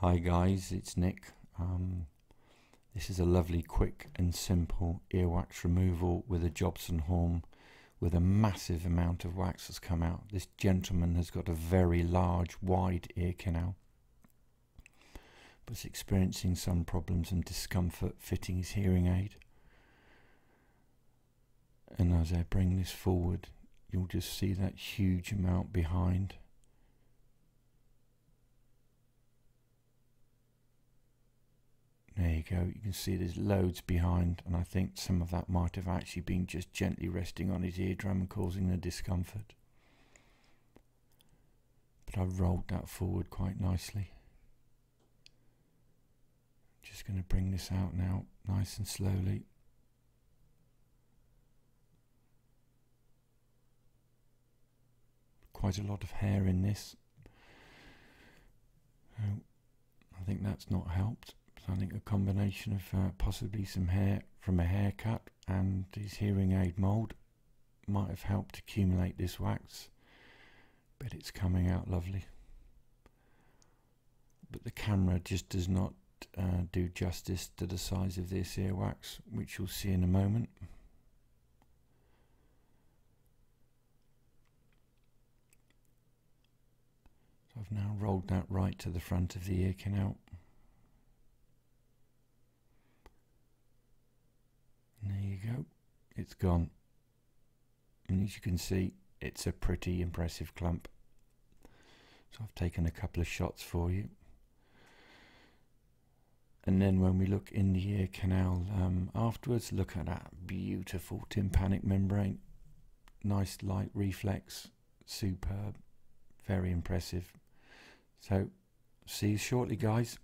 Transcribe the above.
Hi guys, it's Nick. This is a lovely, quick and simple earwax removal with a Jobson horn with a massive amount of wax that's come out. This gentleman has got a very large, wide ear canal, but is experiencing some problems and discomfort fitting his hearing aid. And as I bring this forward, you'll just see that huge amount behind. There you go, you can see there's loads behind, and I think some of that might have actually been just gently resting on his eardrum and causing the discomfort. But I've rolled that forward quite nicely. Just going to bring this out now, nice and slowly. Quite a lot of hair in this. I think that's not helped. I think a combination of possibly some hair from a haircut and his hearing aid mould might have helped accumulate this wax, but it's coming out lovely. But the camera just does not do justice to the size of this earwax, which you'll see in a moment. So I've now rolled that right to the front of the ear canal. There you go, it's gone, and as you can see, it's a pretty impressive clump. So I've taken a couple of shots for you, and then when we look in the ear canal afterwards, look at that beautiful tympanic membrane, nice light reflex, superb, very impressive. So see you shortly guys.